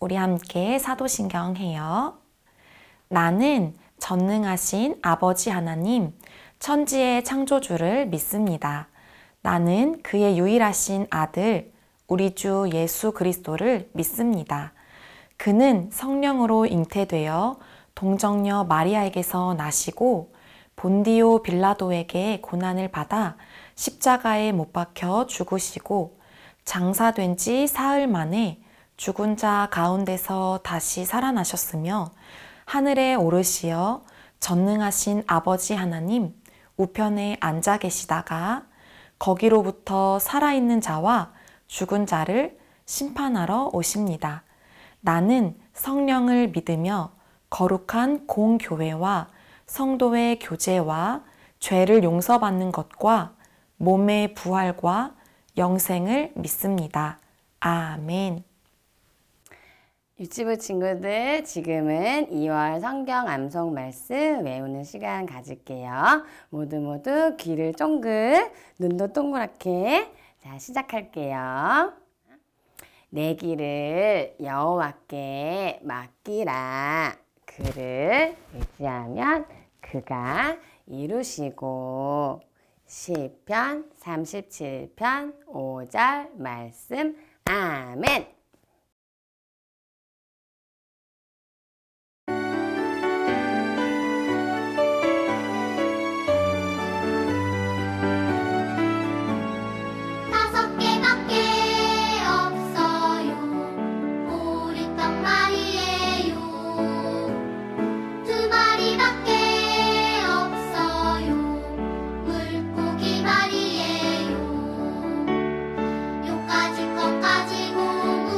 우리 함께 사도신경 해요. 나는 전능하신 아버지 하나님, 천지의 창조주를 믿습니다. 나는 그의 유일하신 아들, 우리 주 예수 그리스도를 믿습니다. 그는 성령으로 잉태되어 동정녀 마리아에게서 나시고 본디오 빌라도에게 고난을 받아 십자가에 못 박혀 죽으시고 장사된 지 사흘 만에 죽은 자 가운데서 다시 살아나셨으며 하늘에 오르시어 전능하신 아버지 하나님 우편에 앉아 계시다가 거기로부터 살아있는 자와 죽은 자를 심판하러 오십니다. 나는 성령을 믿으며 거룩한 공교회와 성도의 교제와 죄를 용서받는 것과 몸의 부활과 영생을 믿습니다. 아멘. 유치부 친구들, 지금은 2월 성경 암송 말씀 외우는 시간 가질게요. 모두 귀를 쫑긋, 눈도 동그랗게. 자, 시작할게요. 내 길을 여호와께 맡기라. 그를 의지하면 그가 이루시고. 시편 37편 5절 말씀. 아멘. 요까지 것 가지고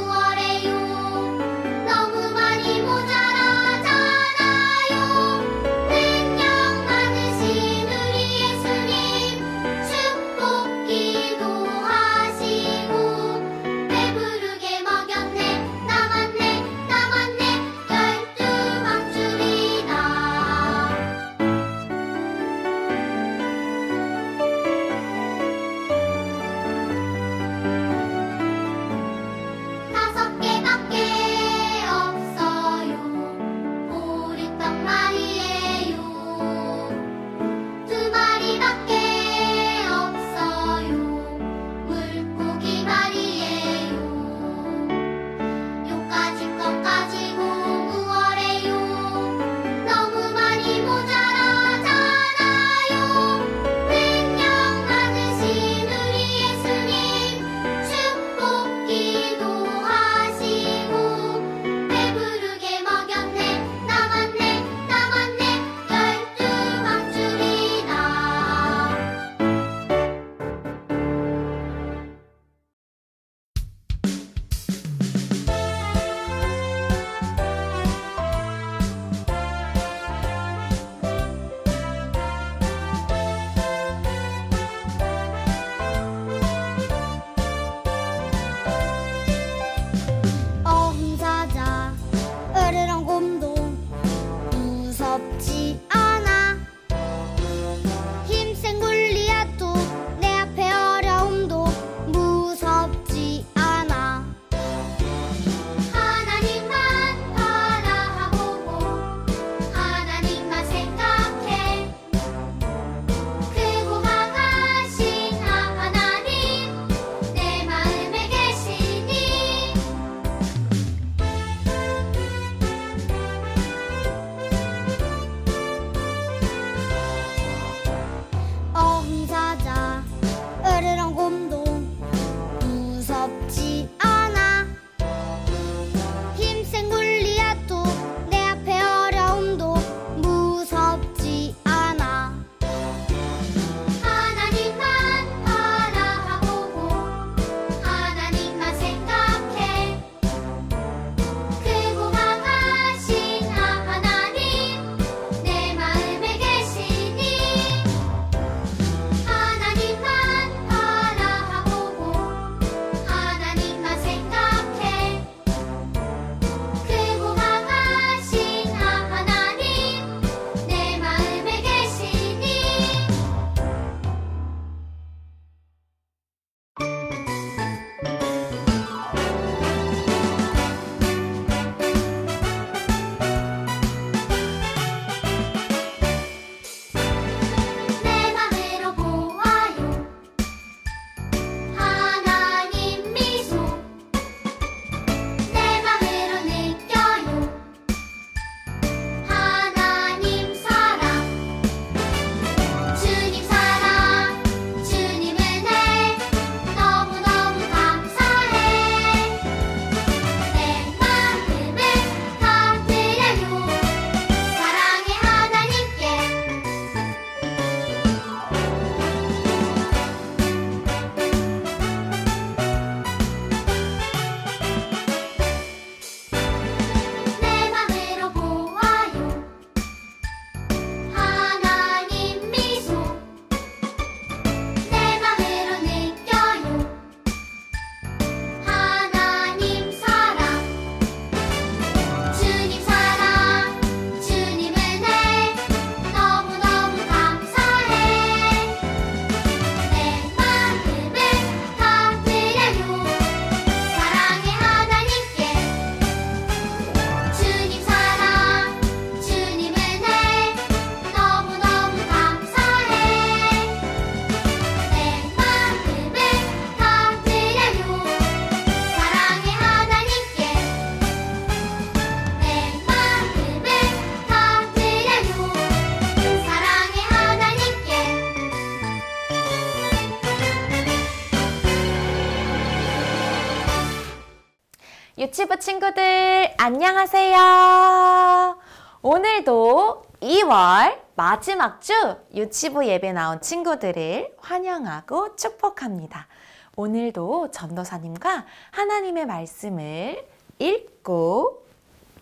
유치부 친구들 안녕하세요. 오늘도 2월 마지막 주 유치부 예배 나온 친구들을 환영하고 축복합니다. 오늘도 전도사님과 하나님의 말씀을 읽고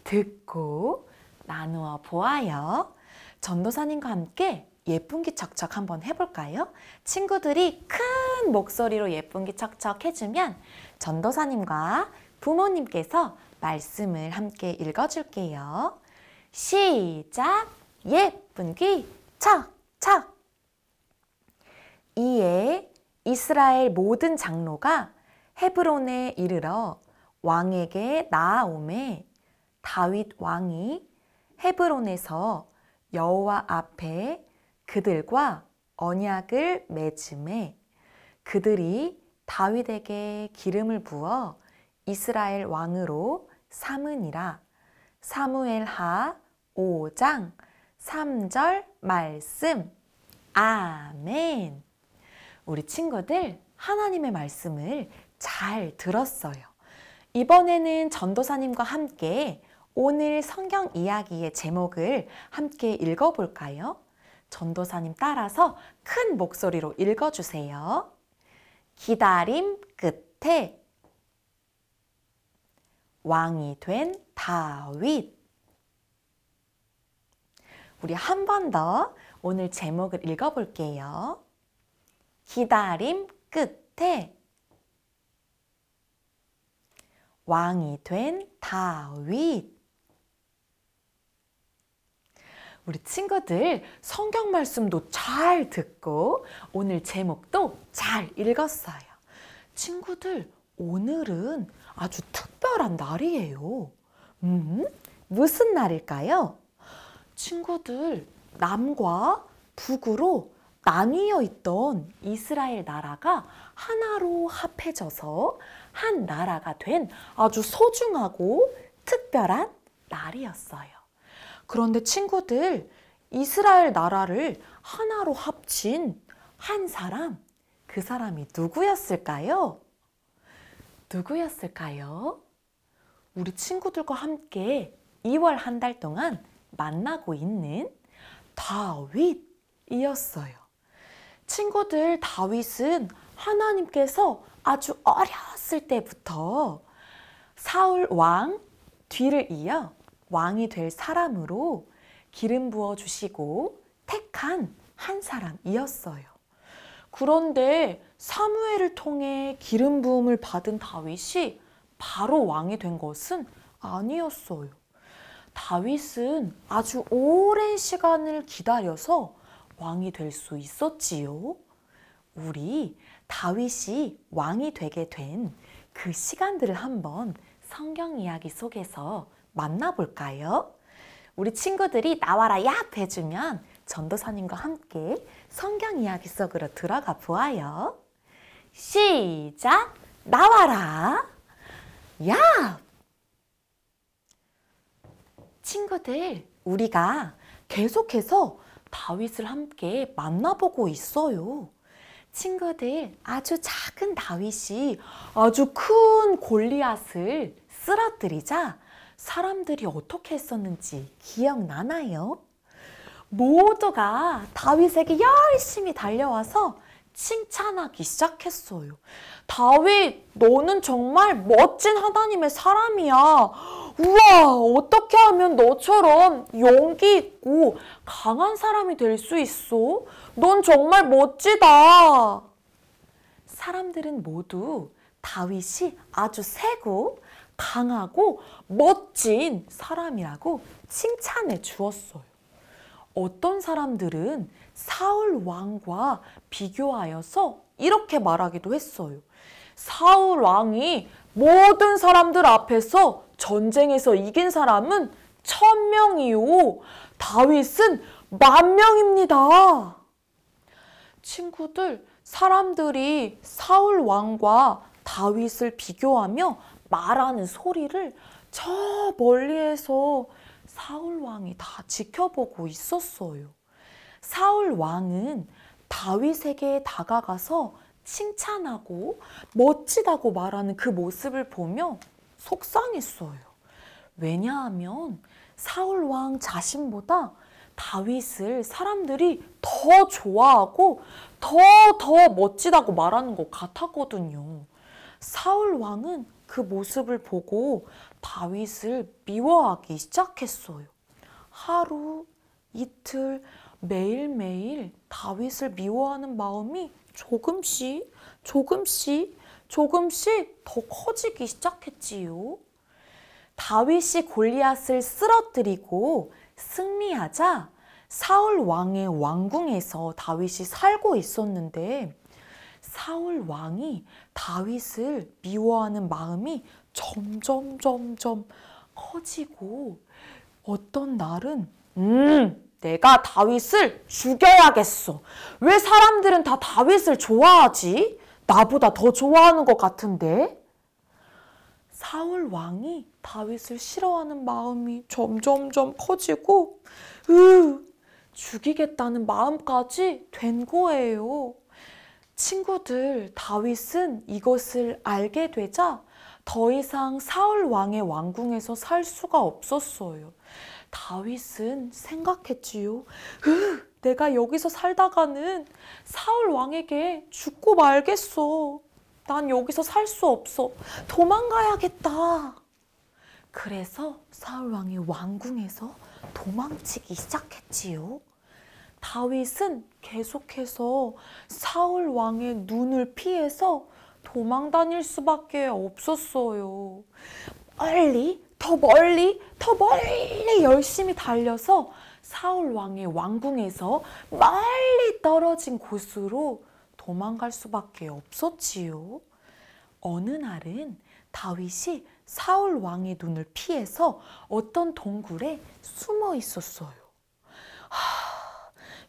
듣고 나누어 보아요. 전도사님과 함께 예쁜기 척척 한번 해볼까요? 친구들이 큰 목소리로 예쁜기 척척 해주면 전도사님과 부모님께서 말씀을 함께 읽어줄게요. 시작! 예쁜기 척척! 이에 이스라엘 모든 장로가 헤브론에 이르러 왕에게 나아오매 다윗 왕이 헤브론에서 여호와 앞에 그들과 언약을 맺음에 그들이 다윗에게 기름을 부어 이스라엘 왕으로 삼으니라. 사무엘하 5장 3절 말씀. 아멘. 우리 친구들 하나님의 말씀을 잘 들었어요. 이번에는 전도사님과 함께 오늘 성경 이야기의 제목을 함께 읽어볼까요? 전도사님 따라서 큰 목소리로 읽어주세요. 기다림 끝에 왕이 된 다윗. 우리 한 번 더 오늘 제목을 읽어볼게요. 기다림 끝에 왕이 된 다윗. 우리 친구들 성경 말씀도 잘 듣고 오늘 제목도 잘 읽었어요. 친구들 오늘은 아주 특별한 날이에요. 무슨 날일까요? 친구들 남과 북으로 나뉘어 있던 이스라엘 나라가 하나로 합해져서 한 나라가 된 아주 소중하고 특별한 날이었어요. 그런데 친구들, 이스라엘 나라를 하나로 합친 한 사람, 그 사람이 누구였을까요? 누구였을까요? 우리 친구들과 함께 2월 한 달 동안 만나고 있는 다윗이었어요. 친구들, 다윗은 하나님께서 아주 어렸을 때부터 사울 왕 뒤를 이어 왕이 될 사람으로 기름 부어 주시고 택한 한 사람이었어요. 그런데 사무엘을 통해 기름 부음을 받은 다윗이 바로 왕이 된 것은 아니었어요. 다윗은 아주 오랜 시간을 기다려서 왕이 될 수 있었지요. 우리 다윗이 왕이 되게 된 그 시간들을 한번 성경 이야기 속에서 만나볼까요? 우리 친구들이 나와라 얍 해주면 전도사님과 함께 성경 이야기 속으로 들어가 보아요. 시작! 나와라 얍! 친구들, 우리가 계속해서 다윗을 함께 만나보고 있어요. 친구들, 아주 작은 다윗이 아주 큰 골리앗을 쓰러뜨리자 사람들이 어떻게 했었는지 기억나나요? 모두가 다윗에게 열심히 달려와서 칭찬하기 시작했어요. 다윗, 너는 정말 멋진 하나님의 사람이야. 우와, 어떻게 하면 너처럼 용기 있고 강한 사람이 될 수 있어? 넌 정말 멋지다. 사람들은 모두 다윗이 아주 세고 강하고 멋진 사람이라고 칭찬해 주었어요. 어떤 사람들은 사울 왕과 비교하여서 이렇게 말하기도 했어요. 사울 왕이 모든 사람들 앞에서 전쟁에서 이긴 사람은 1000명이요. 다윗은 10,000명입니다. 친구들, 사람들이 사울 왕과 다윗을 비교하며 말하는 소리를 저 멀리에서 사울 왕이 다 지켜보고 있었어요. 사울 왕은 다윗에게 다가가서 칭찬하고 멋지다고 말하는 그 모습을 보며 속상했어요. 왜냐하면 사울 왕 자신보다 다윗을 사람들이 더 좋아하고 더 멋지다고 말하는 것 같았거든요. 사울 왕은 그 모습을 보고 다윗을 미워하기 시작했어요. 하루, 이틀, 매일매일 다윗을 미워하는 마음이 조금씩 더 커지기 시작했지요. 다윗이 골리앗을 쓰러뜨리고 승리하자 사울 왕의 왕궁에서 다윗이 살고 있었는데 사울 왕이 다윗을 미워하는 마음이 점점 커지고 어떤 날은 내가 다윗을 죽여야겠어. 왜 사람들은 다 다윗을 좋아하지? 나보다 더 좋아하는 것 같은데? 사울 왕이 다윗을 싫어하는 마음이 점점 커지고 죽이겠다는 마음까지 된 거예요. 친구들, 다윗은 이것을 알게 되자 더 이상 사울 왕의 왕궁에서 살 수가 없었어요. 다윗은 생각했지요. 내가 여기서 살다가는 사울 왕에게 죽고 말겠어. 난 여기서 살 수 없어. 도망가야겠다. 그래서 사울 왕의 왕궁에서 도망치기 시작했지요. 다윗은 계속해서 사울 왕의 눈을 피해서 도망 다닐 수밖에 없었어요. 더 멀리 열심히 달려서 사울 왕의 왕궁에서 멀리 떨어진 곳으로 도망갈 수밖에 없었지요. 어느 날은 다윗이 사울 왕의 눈을 피해서 어떤 동굴에 숨어 있었어요.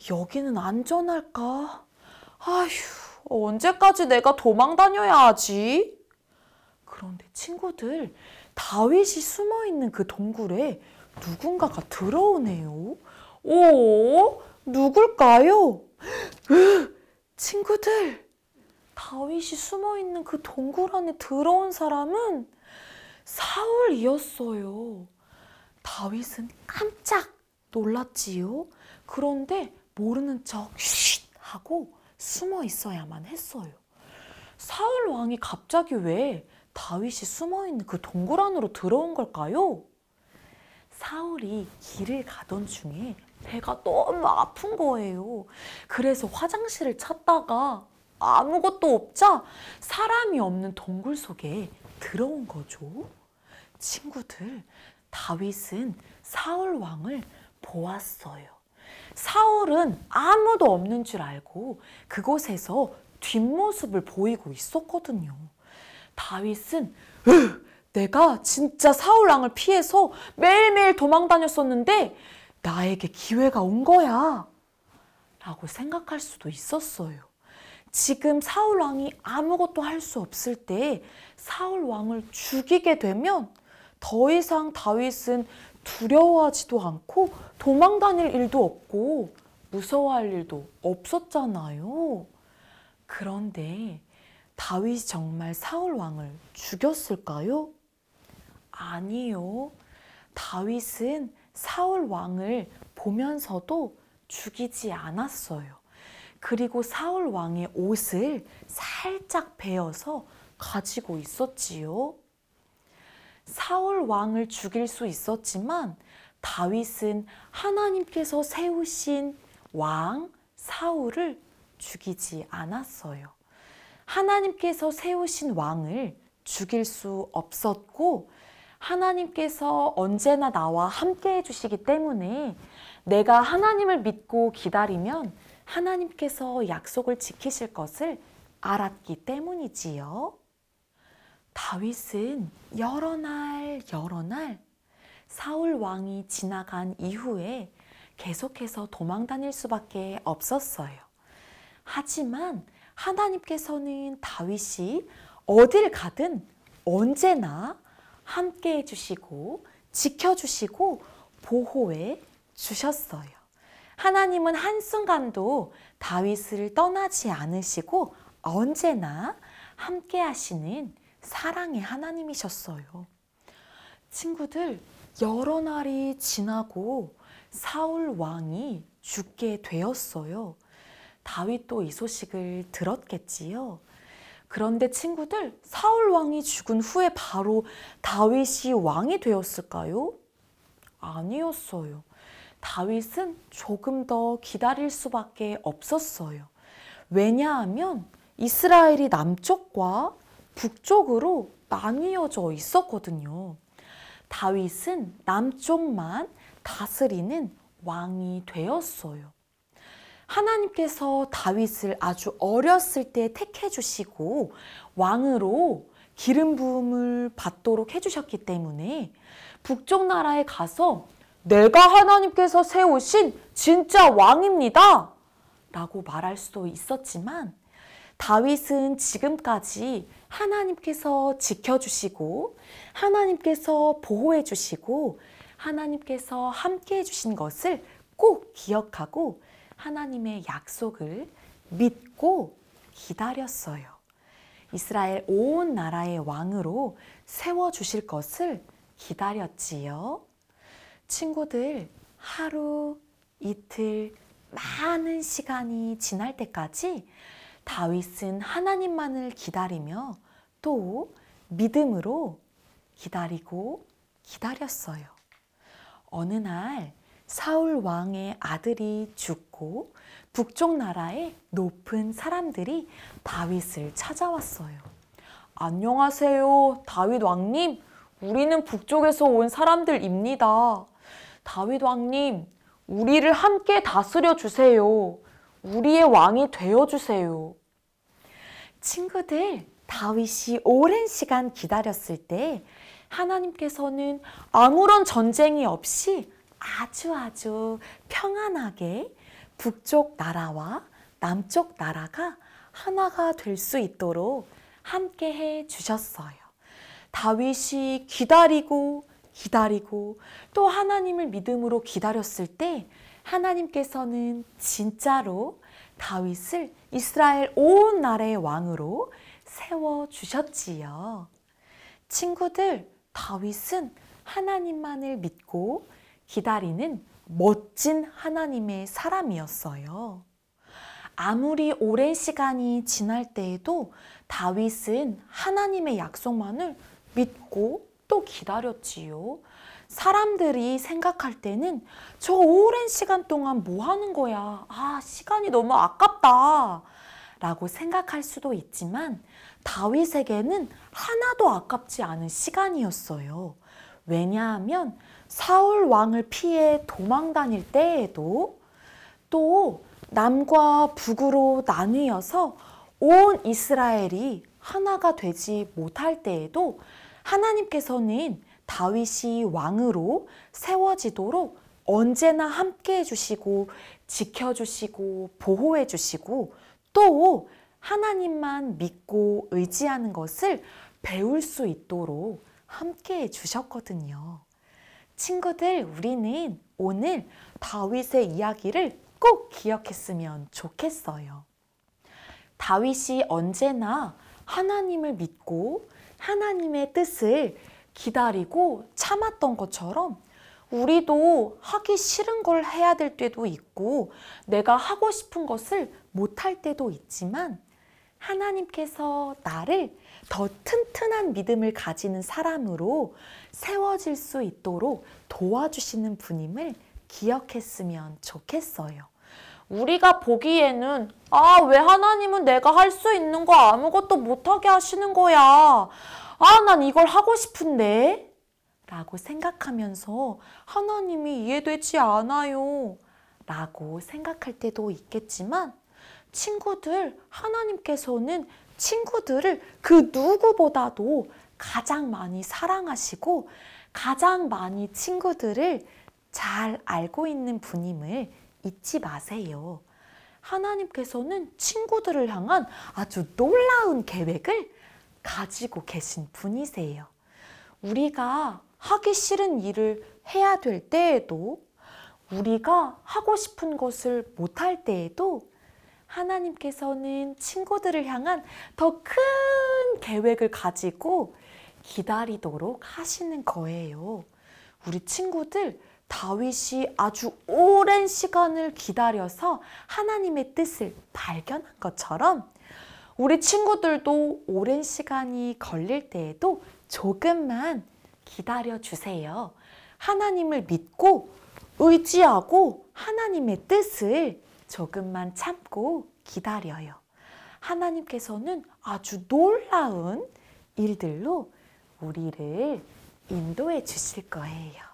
여기는 안전할까? 언제까지 내가 도망 다녀야 하지? 그런데 친구들, 다윗이 숨어 있는 그 동굴에 누군가가 들어오네요. 누굴까요? 친구들, 다윗이 숨어 있는 그 동굴 안에 들어온 사람은 사울이었어요. 다윗은 깜짝 놀랐지요. 그런데 모르는 척 쉿 하고 숨어 있어야만 했어요. 사울 왕이 갑자기 왜 다윗이 숨어 있는 그 동굴 안으로 들어온 걸까요? 사울이 길을 가던 중에 배가 너무 아픈 거예요. 그래서 화장실을 찾다가 아무것도 없자 사람이 없는 동굴 속에 들어온 거죠. 친구들, 다윗은 사울 왕을 보았어요. 사울은 아무도 없는 줄 알고 그곳에서 뒷모습을 보이고 있었거든요. 다윗은 내가 진짜 사울 왕을 피해서 매일매일 도망 다녔었는데 나에게 기회가 온 거야 라고 생각할 수도 있었어요. 지금 사울 왕이 아무것도 할 수 없을 때 사울 왕을 죽이게 되면 더 이상 다윗은 두려워하지도 않고 도망 다닐 일도 없고 무서워할 일도 없었잖아요. 그런데 다윗이 정말 사울 왕을 죽였을까요? 아니요. 다윗은 사울 왕을 보면서도 죽이지 않았어요. 그리고 사울 왕의 옷을 살짝 베어서 가지고 있었지요. 사울 왕을 죽일 수 있었지만 다윗은 하나님께서 세우신 왕 사울을 죽이지 않았어요. 하나님께서 세우신 왕을 죽일 수 없었고 하나님께서 언제나 나와 함께 해주시기 때문에 내가 하나님을 믿고 기다리면 하나님께서 약속을 지키실 것을 알았기 때문이지요. 다윗은 여러 날 사울 왕이 지나간 이후에 계속해서 도망 다닐 수밖에 없었어요. 하지만 하나님께서는 다윗이 어딜 가든 언제나 함께 해주시고 지켜주시고 보호해 주셨어요. 하나님은 한순간도 다윗을 떠나지 않으시고 언제나 함께 하시는 사랑의 하나님이셨어요. 친구들, 여러 날이 지나고 사울 왕이 죽게 되었어요. 다윗도 이 소식을 들었겠지요. 그런데 친구들, 사울 왕이 죽은 후에 바로 다윗이 왕이 되었을까요? 아니었어요. 다윗은 조금 더 기다릴 수밖에 없었어요. 왜냐하면 이스라엘이 남쪽과 북쪽으로 나뉘어져 있었거든요. 다윗은 남쪽만 다스리는 왕이 되었어요. 하나님께서 다윗을 아주 어렸을 때 택해 주시고 왕으로 기름 부음을 받도록 해주셨기 때문에 북쪽 나라에 가서 내가 하나님께서 세우신 진짜 왕입니다 라고 말할 수도 있었지만, 다윗은 지금까지 하나님께서 지켜주시고 하나님께서 보호해 주시고 하나님께서 함께 해주신 것을 꼭 기억하고 하나님의 약속을 믿고 기다렸어요. 이스라엘 온 나라의 왕으로 세워주실 것을 기다렸지요. 친구들, 하루, 이틀, 많은 시간이 지날 때까지 다윗은 하나님만을 기다리며 또 믿음으로 기다리고 기다렸어요. 어느 날 사울 왕의 아들이 죽고 북쪽 나라의 높은 사람들이 다윗을 찾아왔어요. 안녕하세요, 다윗 왕님. 우리는 북쪽에서 온 사람들입니다. 다윗 왕님, 우리를 함께 다스려 주세요. 우리의 왕이 되어 주세요. 친구들, 다윗이 오랜 시간 기다렸을 때 하나님께서는 아무런 전쟁이 없이 아주 평안하게 북쪽 나라와 남쪽 나라가 하나가 될 수 있도록 함께 해 주셨어요. 다윗이 기다리고 또 하나님을 믿음으로 기다렸을 때 하나님께서는 진짜로 다윗을 이스라엘 온 나라의 왕으로 세워주셨지요. 친구들, 다윗은 하나님만을 믿고 기다리는 멋진 하나님의 사람이었어요. 아무리 오랜 시간이 지날 때에도 다윗은 하나님의 약속만을 믿고 또 기다렸지요. 사람들이 생각할 때는 저 오랜 시간 동안 뭐 하는 거야? 시간이 너무 아깝다 라고 생각할 수도 있지만 다윗에게는 하나도 아깝지 않은 시간이었어요. 왜냐하면 사울 왕을 피해 도망 다닐 때에도 또 남과 북으로 나뉘어서 온 이스라엘이 하나가 되지 못할 때에도 하나님께서는 다윗이 왕으로 세워지도록 언제나 함께 해주시고 지켜주시고 보호해주시고 또 하나님만 믿고 의지하는 것을 배울 수 있도록 함께 해주셨거든요. 친구들, 우리는 오늘 다윗의 이야기를 꼭 기억했으면 좋겠어요. 다윗이 언제나 하나님을 믿고 하나님의 뜻을 기다리고 참았던 것처럼 우리도 하기 싫은 걸 해야 될 때도 있고 내가 하고 싶은 것을 못할 때도 있지만 하나님께서 나를 더 튼튼한 믿음을 가지는 사람으로 세워질 수 있도록 도와주시는 분임을 기억했으면 좋겠어요. 우리가 보기에는 왜 하나님은 내가 할 수 있는 거 아무것도 못하게 하시는 거야. 난 이걸 하고 싶은데 라고 생각하면서 하나님이 이해되지 않아요 라고 생각할 때도 있겠지만 친구들, 하나님께서는 친구들을 그 누구보다도 가장 많이 사랑하시고 가장 많이 친구들을 잘 알고 있는 분임을 잊지 마세요. 하나님께서는 친구들을 향한 아주 놀라운 계획을 가지고 계신 분이세요. 우리가 하기 싫은 일을 해야 될 때에도 우리가 하고 싶은 것을 못할 때에도 하나님께서는 친구들을 향한 더 큰 계획을 가지고 기다리도록 하시는 거예요. 우리 친구들, 다윗이 아주 오랜 시간을 기다려서 하나님의 뜻을 발견한 것처럼 우리 친구들도 오랜 시간이 걸릴 때에도 조금만 기다려 주세요. 하나님을 믿고 의지하고 하나님의 뜻을 조금만 참고 기다려요. 하나님께서는 아주 놀라운 일들로 우리를 인도해 주실 거예요.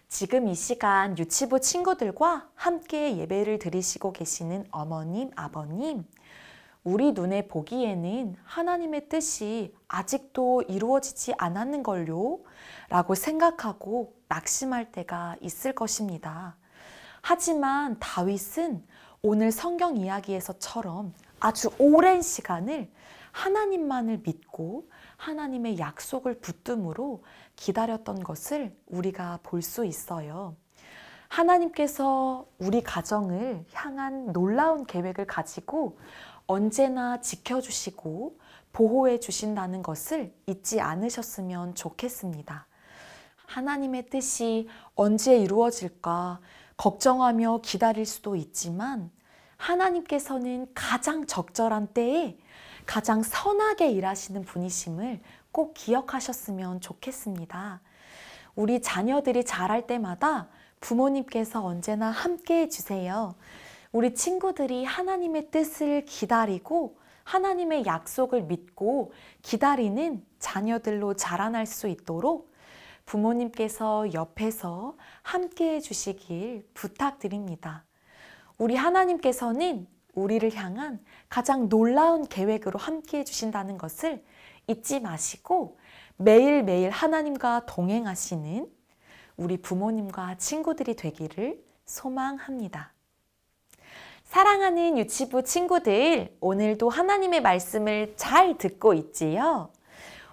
지금 이 시간 유치부 친구들과 함께 예배를 드리시고 계시는 어머님, 아버님, 우리 눈에 보기에는 하나님의 뜻이 아직도 이루어지지 않았는 걸요? 라고 생각하고 낙심할 때가 있을 것입니다. 하지만 다윗은 오늘 성경 이야기에서처럼 아주 오랜 시간을 하나님만을 믿고 하나님의 약속을 붙듦으로 기다렸던 것을 우리가 볼 수 있어요. 하나님께서 우리 가정을 향한 놀라운 계획을 가지고 언제나 지켜주시고 보호해 주신다는 것을 잊지 않으셨으면 좋겠습니다. 하나님의 뜻이 언제 이루어질까 걱정하며 기다릴 수도 있지만 하나님께서는 가장 적절한 때에 가장 선하게 일하시는 분이심을 꼭 기억하셨으면 좋겠습니다. 우리 자녀들이 자랄 때마다 부모님께서 언제나 함께 해주세요. 우리 친구들이 하나님의 뜻을 기다리고 하나님의 약속을 믿고 기다리는 자녀들로 자라날 수 있도록 부모님께서 옆에서 함께 해주시길 부탁드립니다. 우리 하나님께서는 우리를 향한 가장 놀라운 계획으로 함께 해주신다는 것을 잊지 마시고 매일매일 하나님과 동행하시는 우리 부모님과 친구들이 되기를 소망합니다. 사랑하는 유치부 친구들, 오늘도 하나님의 말씀을 잘 듣고 있지요?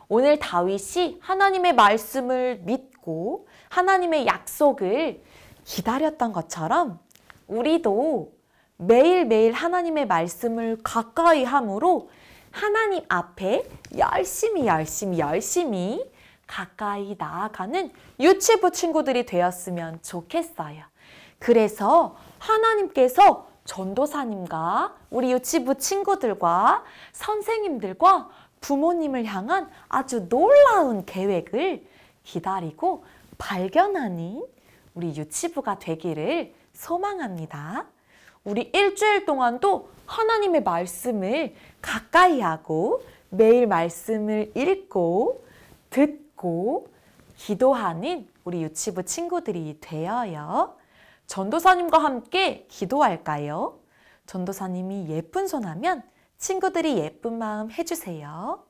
오늘 다윗이 하나님의 말씀을 믿고 하나님의 약속을 기다렸던 것처럼 우리도 매일매일 하나님의 말씀을 가까이 함으로 하나님 앞에 열심히 가까이 나아가는 유치부 친구들이 되었으면 좋겠어요. 그래서 하나님께서 전도사님과 우리 유치부 친구들과 선생님들과 부모님을 향한 아주 놀라운 계획을 기다리고 발견하는 우리 유치부가 되기를 소망합니다. 우리 일주일 동안도 하나님의 말씀을 가까이 하고 매일 말씀을 읽고 듣고 기도하는 우리 유치부 친구들이 되어요. 전도사님과 함께 기도할까요? 전도사님이 예쁜 손 하면 친구들이 예쁜 마음 해주세요.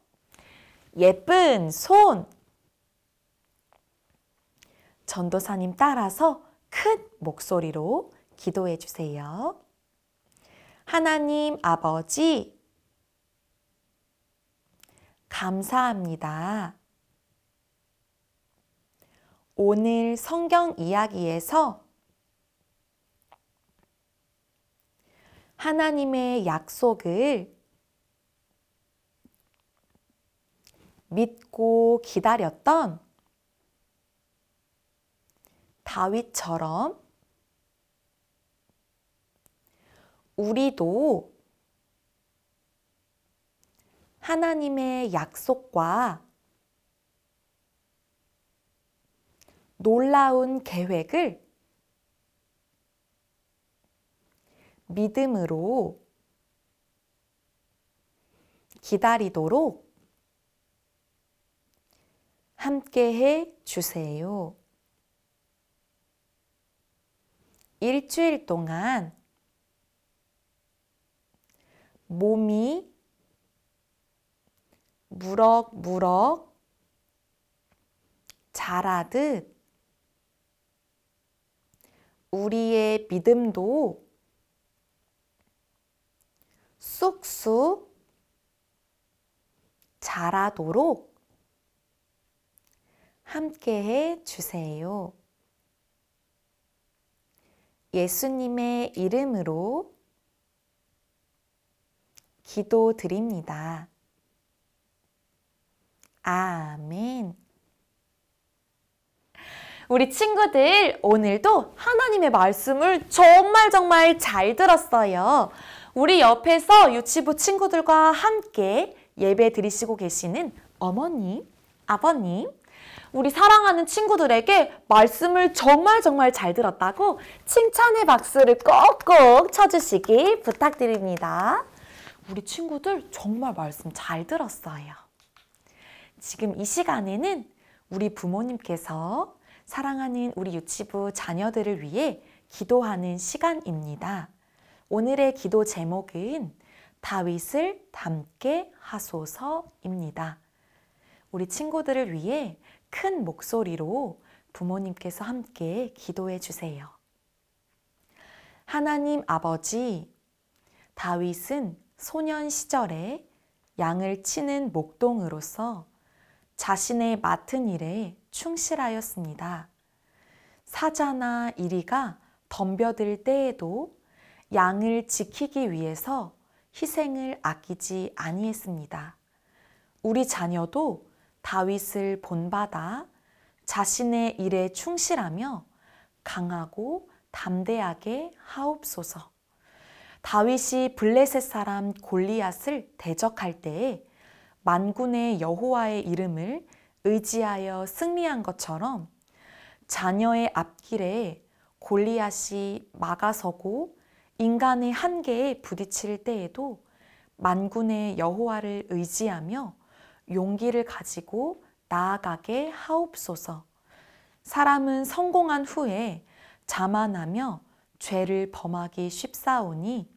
예쁜 손. 전도사님 따라서 큰 목소리로 기도해 주세요. 하나님 아버지, 감사합니다. 오늘 성경 이야기에서 하나님의 약속을 믿고 기다렸던 다윗처럼 우리도 하나님의 약속과 놀라운 계획을 믿음으로 기다리도록 함께해 주세요. 일주일 동안 몸이 무럭무럭 자라듯 우리의 믿음도 쑥쑥 자라도록 함께해 주세요. 예수님의 이름으로 기도드립니다. 아멘. 우리 친구들, 오늘도 하나님의 말씀을 정말 잘 들었어요. 우리 옆에서 유치부 친구들과 함께 예배 드리시고 계시는 어머님, 아버님, 우리 사랑하는 친구들에게 말씀을 정말 잘 들었다고 칭찬의 박수를 꼭꼭 쳐주시기 부탁드립니다. 우리 친구들 정말 말씀 잘 들었어요. 지금 이 시간에는 우리 부모님께서 사랑하는 우리 유치부 자녀들을 위해 기도하는 시간입니다. 오늘의 기도 제목은 다윗을 닮게 하소서입니다. 우리 친구들을 위해 큰 목소리로 부모님께서 함께 기도해 주세요. 하나님 아버지, 다윗은 소년 시절에 양을 치는 목동으로서 자신의 맡은 일에 충실하였습니다. 사자나 이리가 덤벼들 때에도 양을 지키기 위해서 희생을 아끼지 아니했습니다. 우리 자녀도 다윗을 본받아 자신의 일에 충실하며 강하고 담대하게 하옵소서. 다윗이 블레셋 사람 골리앗을 대적할 때에 만군의 여호와의 이름을 의지하여 승리한 것처럼 자녀의 앞길에 골리앗이 막아서고 인간의 한계에 부딪힐 때에도 만군의 여호와를 의지하며 용기를 가지고 나아가게 하옵소서. 사람은 성공한 후에 자만하며 죄를 범하기 쉽사오니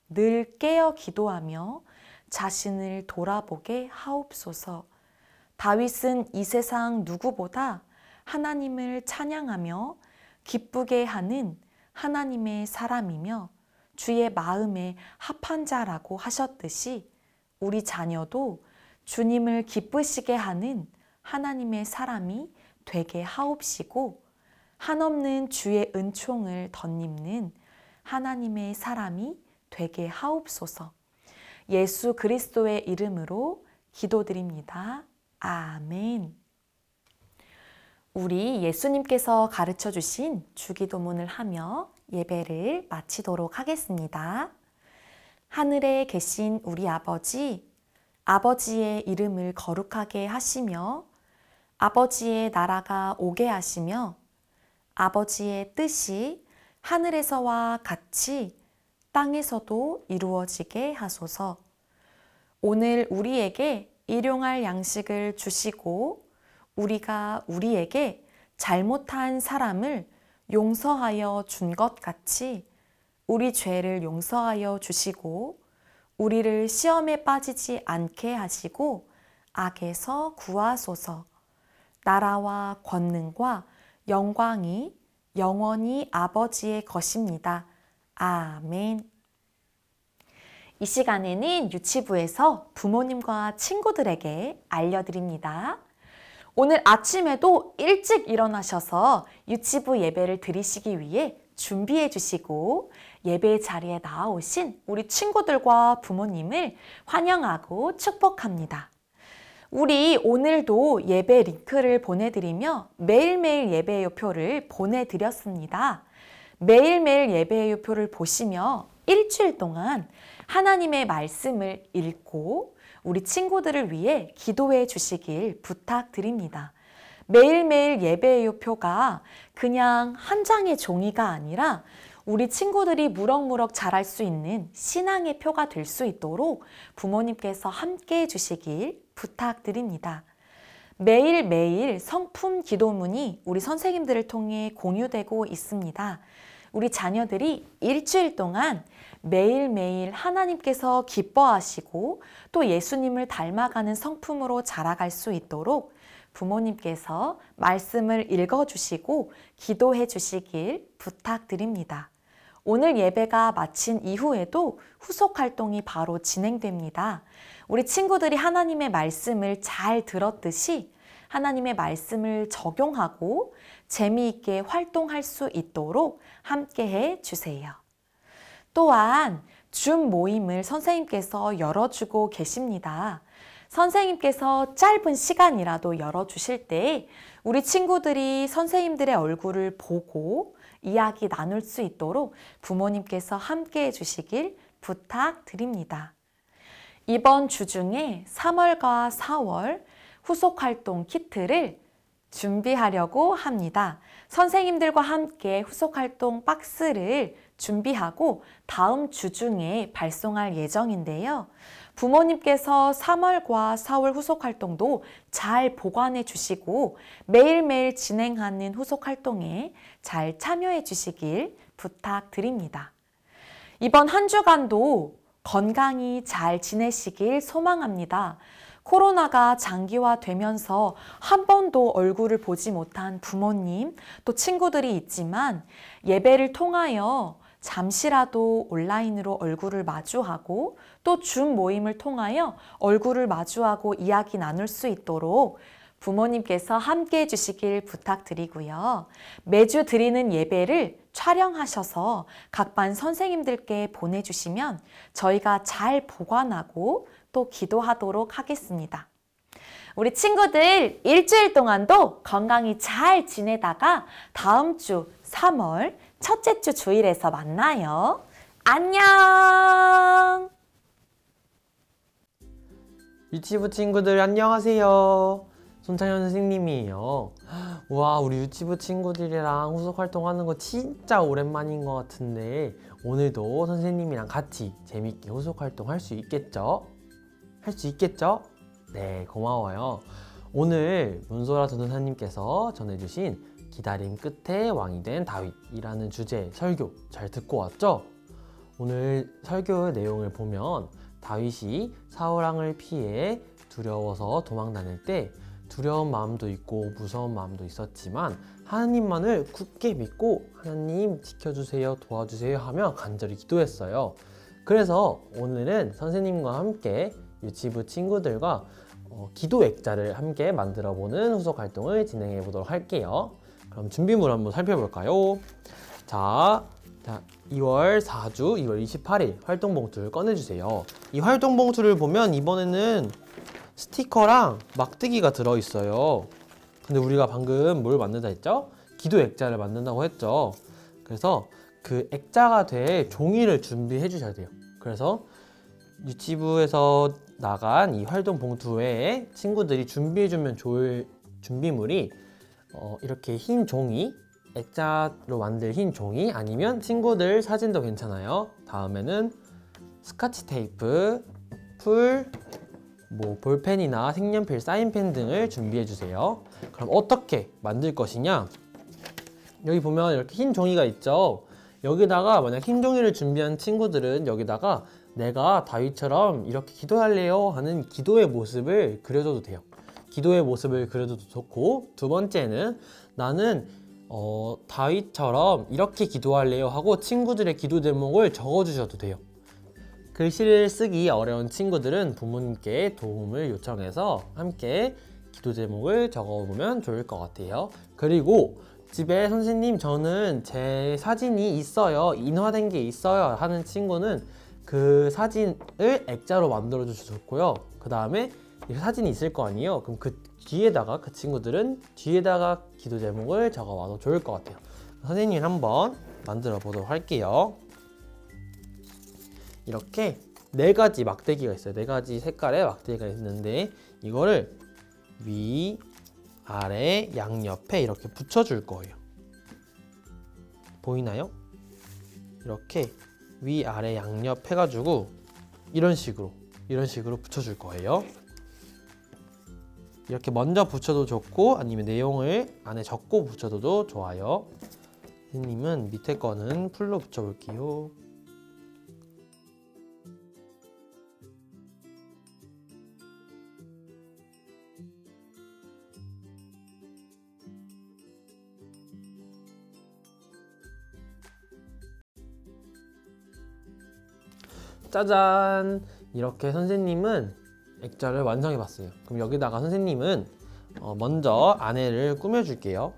늘 깨어 기도하며 자신을 돌아보게 하옵소서. 다윗은 이 세상 누구보다 하나님을 찬양하며 기쁘게 하는 하나님의 사람이며 주의 마음에 합한 자라고 하셨듯이 우리 자녀도 주님을 기쁘시게 하는 하나님의 사람이 되게 하옵시고 한없는 주의 은총을 덧입는 하나님의 사람이 되게 하옵소서. 예수 그리스도의 이름으로 기도드립니다. 아멘. 우리 예수님께서 가르쳐 주신 주기도문을 하며 예배를 마치도록 하겠습니다. 하늘에 계신 우리 아버지, 아버지의 이름을 거룩하게 하시며 아버지의 나라가 오게 하시며 아버지의 뜻이 하늘에서와 같이 땅에서도 이루어지게 하소서. 오늘 우리에게 일용할 양식을 주시고 우리가 우리에게 잘못한 사람을 용서하여 준 것 같이 우리 죄를 용서하여 주시고 우리를 시험에 빠지지 않게 하시고 악에서 구하소서. 나라와 권능과 영광이 영원히 아버지의 것입니다. 아멘. 이 시간에는 유치부에서 부모님과 친구들에게 알려드립니다. 오늘 아침에도 일찍 일어나셔서 유치부 예배를 드리시기 위해 준비해 주시고 예배 자리에 나오신 우리 친구들과 부모님을 환영하고 축복합니다. 우리 오늘도 예배 링크를 보내드리며 매일매일 예배요표를 보내드렸습니다. 매일매일 예배요표를 보시며 일주일 동안 하나님의 말씀을 읽고 우리 친구들을 위해 기도해 주시길 부탁드립니다. 매일매일 예배요표가 그냥 한 장의 종이가 아니라 우리 친구들이 무럭무럭 자랄 수 있는 신앙의 표가 될 수 있도록 부모님께서 함께 해주시길 부탁드립니다. 매일매일 성품 기도문이 우리 선생님들을 통해 공유되고 있습니다. 우리 자녀들이 일주일 동안 매일매일 하나님께서 기뻐하시고 또 예수님을 닮아가는 성품으로 자라갈 수 있도록 부모님께서 말씀을 읽어주시고 기도해 주시길 부탁드립니다. 오늘 예배가 마친 이후에도 후속 활동이 바로 진행됩니다. 우리 친구들이 하나님의 말씀을 잘 들었듯이 하나님의 말씀을 적용하고 재미있게 활동할 수 있도록 함께해 주세요. 또한 줌 모임을 선생님께서 열어주고 계십니다. 선생님께서 짧은 시간이라도 열어주실 때 우리 친구들이 선생님들의 얼굴을 보고 이야기 나눌 수 있도록 부모님께서 함께 해주시길 부탁드립니다. 이번 주 중에 3월과 4월 후속활동 키트를 준비하려고 합니다. 선생님들과 함께 후속활동 박스를 준비하고 다음 주 중에 발송할 예정인데요. 부모님께서 3월과 4월 후속활동도 잘 보관해 주시고 매일매일 진행하는 후속활동에 잘 참여해 주시길 부탁드립니다. 이번 한 주간도 건강히 잘 지내시길 소망합니다. 코로나가 장기화되면서 한 번도 얼굴을 보지 못한 부모님, 또 친구들이 있지만 예배를 통하여 잠시라도 온라인으로 얼굴을 마주하고 또 줌 모임을 통하여 얼굴을 마주하고 이야기 나눌 수 있도록 부모님께서 함께 해주시길 부탁드리고요. 매주 드리는 예배를 촬영하셔서 각 반 선생님들께 보내주시면 저희가 잘 보관하고 또 기도하도록 하겠습니다. 우리 친구들 일주일 동안도 건강히 잘 지내다가 다음 주 3월 첫째 주 주일에서 만나요. 안녕! 유치부 친구들 안녕하세요. 손창현 선생님이에요. 와, 우리 유치부 친구들이랑 후속 활동하는 거 진짜 오랜만인 것 같은데 오늘도 선생님이랑 같이 재밌게 후속 활동 할 수 있겠죠? 할 수 있겠죠? 네, 고마워요. 오늘 문소라 전도사님께서 전해주신 기다림 끝에 왕이 된 다윗이라는 주제의 설교 잘 듣고 왔죠? 오늘 설교의 내용을 보면 다윗이 사울왕을 피해 두려워서 도망 다닐 때 두려운 마음도 있고 무서운 마음도 있었지만 하나님만을 굳게 믿고 하나님 지켜주세요, 도와주세요 하며 간절히 기도했어요. 그래서 오늘은 선생님과 함께 유치부 친구들과 기도 액자를 함께 만들어 보는 후속 활동을 진행해 보도록 할게요. 그럼 준비물 한번 살펴볼까요? 자, 2월 4주 2월 28일 활동 봉투를 꺼내주세요. 이 활동 봉투를 보면 이번에는 스티커랑 막대기가 들어있어요. 근데 우리가 방금 뭘 만든다 했죠? 기도 액자를 만든다고 했죠. 그래서 그 액자가 될 종이를 준비해 주셔야 돼요. 그래서 유치부에서 나간 이 활동 봉투 외에 친구들이 준비해주면 좋을 준비물이 이렇게 흰 종이, 액자로 만들 흰 종이, 아니면 친구들 사진도 괜찮아요. 다음에는 스카치 테이프, 풀, 볼펜이나 색연필, 사인펜 등을 준비해 주세요. 그럼 어떻게 만들 것이냐? 여기 보면 이렇게 흰 종이가 있죠. 여기다가 만약 흰 종이를 준비한 친구들은 여기다가 내가 다윗처럼 이렇게 기도할래요 하는 기도의 모습을 그려줘도 돼요. 기도의 모습을 그려줘도 좋고, 두 번째는 나는 다윗처럼 이렇게 기도할래요 하고 친구들의 기도 제목을 적어주셔도 돼요. 글씨를 쓰기 어려운 친구들은 부모님께 도움을 요청해서 함께 기도 제목을 적어보면 좋을 것 같아요. 그리고 집에 선생님 저는 제 사진이 있어요, 인화된 게 있어요 하는 친구는 그 사진을 액자로 만들어 주셔도 좋고요. 그 다음에 사진이 있을 거 아니에요. 그럼 그 뒤에다가 그 친구들은 뒤에다가 기도 제목을 적어와도 좋을 것 같아요. 선생님 한번 만들어 보도록 할게요. 이렇게 4가지 막대기가 있어요. 4가지 색깔의 막대기가 있는데 이거를 위, 아래, 양옆에 이렇게 붙여줄 거예요. 보이나요? 이렇게 위, 아래, 양옆 해가지고 이런 식으로 붙여줄 거예요. 이렇게 먼저 붙여도 좋고 아니면 내용을 안에 적고 붙여도 좋아요. 선생님은 밑에 거는 풀로 붙여볼게요. 짜잔! 이렇게 선생님은 액자를 완성해 봤어요. 그럼 여기다가 선생님은 먼저 안에를 꾸며줄게요.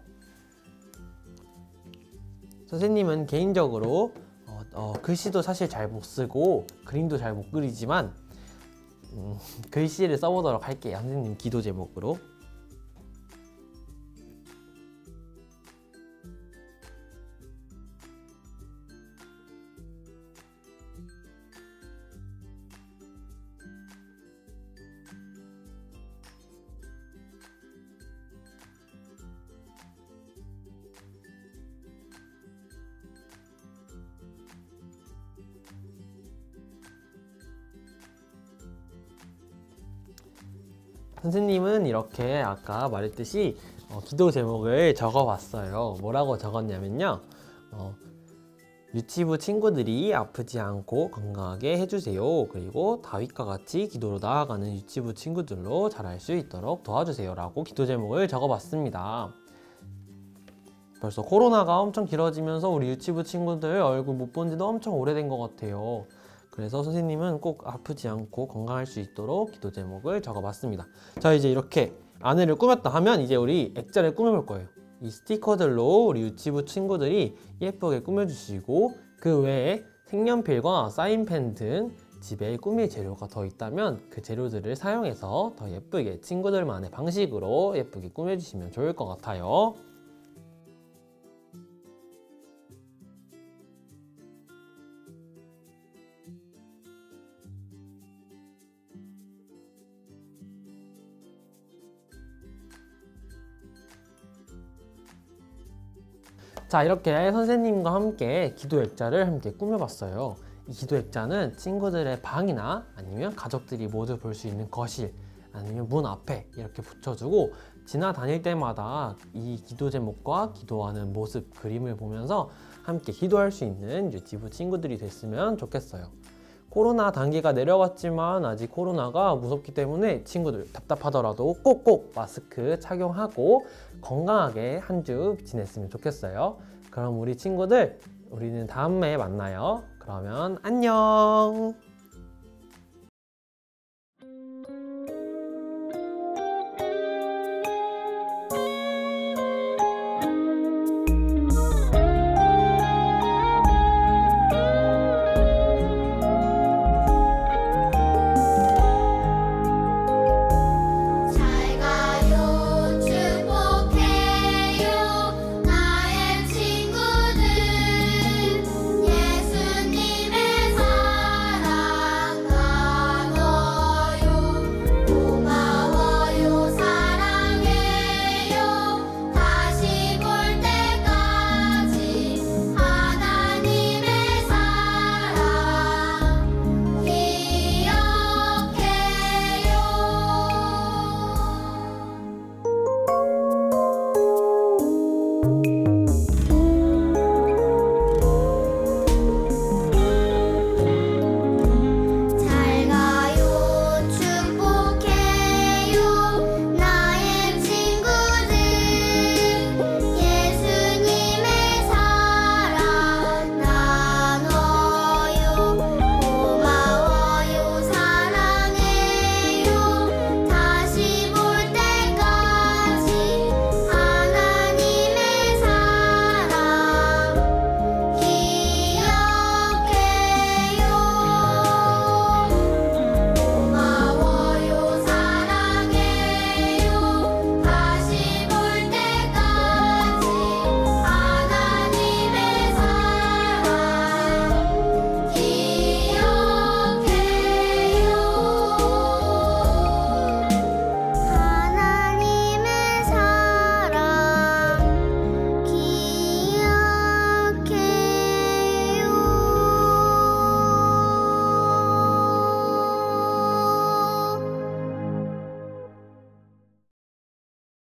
선생님은 개인적으로 글씨도 사실 잘 못 쓰고 그림도 잘 못 그리지만 글씨를 써보도록 할게요. 선생님 기도 제목으로. 선생님은 이렇게 아까 말했듯이 기도 제목을 적어봤어요. 뭐라고 적었냐면요. 유치부 친구들이 아프지 않고 건강하게 해주세요. 그리고 다윗과 같이 기도로 나아가는 유치부 친구들로 자랄 수 있도록 도와주세요. 라고 기도 제목을 적어봤습니다. 벌써 코로나가 엄청 길어지면서 우리 유치부 친구들 얼굴 못 본 지도 엄청 오래된 것 같아요. 그래서 선생님은 꼭 아프지 않고 건강할 수 있도록 기도 제목을 적어봤습니다. 자, 이제 이렇게 안에를 꾸몄다 하면 이제 우리 액자를 꾸며볼 거예요. 이 스티커들로 우리 유치부 친구들이 예쁘게 꾸며주시고, 그 외에 색연필과 사인펜 등 집에 꾸밀 재료가 더 있다면 그 재료들을 사용해서 더 예쁘게 친구들만의 방식으로 예쁘게 꾸며주시면 좋을 것 같아요. 자, 이렇게 선생님과 함께 기도 액자를 함께 꾸며봤어요. 이 기도 액자는 친구들의 방이나 아니면 가족들이 모두 볼 수 있는 거실, 아니면 문 앞에 이렇게 붙여주고, 지나다닐 때마다 이 기도 제목과 기도하는 모습, 그림을 보면서 함께 기도할 수 있는 유치부 친구들이 됐으면 좋겠어요. 코로나 단계가 내려갔지만 아직 코로나가 무섭기 때문에 친구들 답답하더라도 꼭꼭 마스크 착용하고 건강하게 한 주 지냈으면 좋겠어요. 그럼 우리 친구들, 우리는 다음에 만나요. 그러면 안녕.